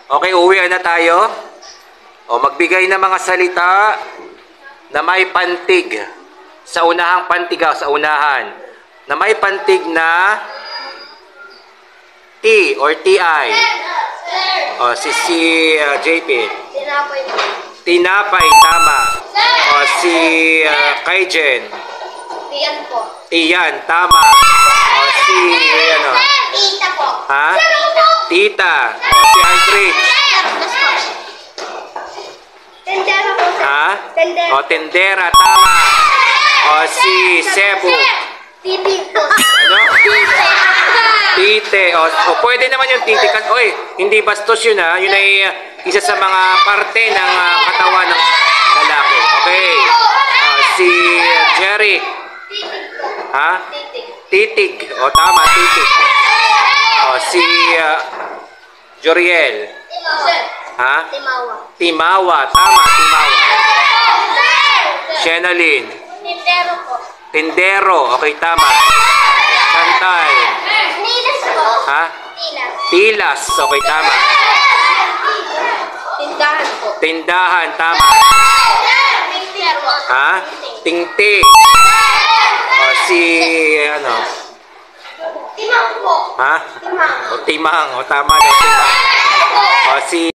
Okay, uwi na tayo. O, magbigay ng mga salita na may pantig. Sa unahang pantig, sa unahan. Na may pantig na T or TI. O, si JP. Tinapay po. Tinapay, tama. O, si Kaijen. Tiyan po. Tiyan, tama. O, si, ano? Tita po. Ha? Tita. O, si Aldrich. Tendera po. Ha? Tendera. O, tendera, tama. O, si Cebu. Titi po. Ano? Tite. O, pwede naman yung tite. Oy, hindi bastos yun, ha? Yun ay isa sa mga parte ng katawan ng lalaki. Okay. Si Jerry. Titig po. Ha? Titig. Titig. O, tama, titig. O, si Joriel. Ha? Timawa. Timawa. Tama, Timawa. Shenalyn. Tindero po. Tindero. Okay, tama. Chantal. Nilas po. Ha? Nilas. Tilas. Okay, tama. Tindahan po. Tindahan. Tama. Tindero po. Ha? Tingting. O, si, ano? Timang po. Ha? Timang. O, timang. O, tama daw, timang. O, si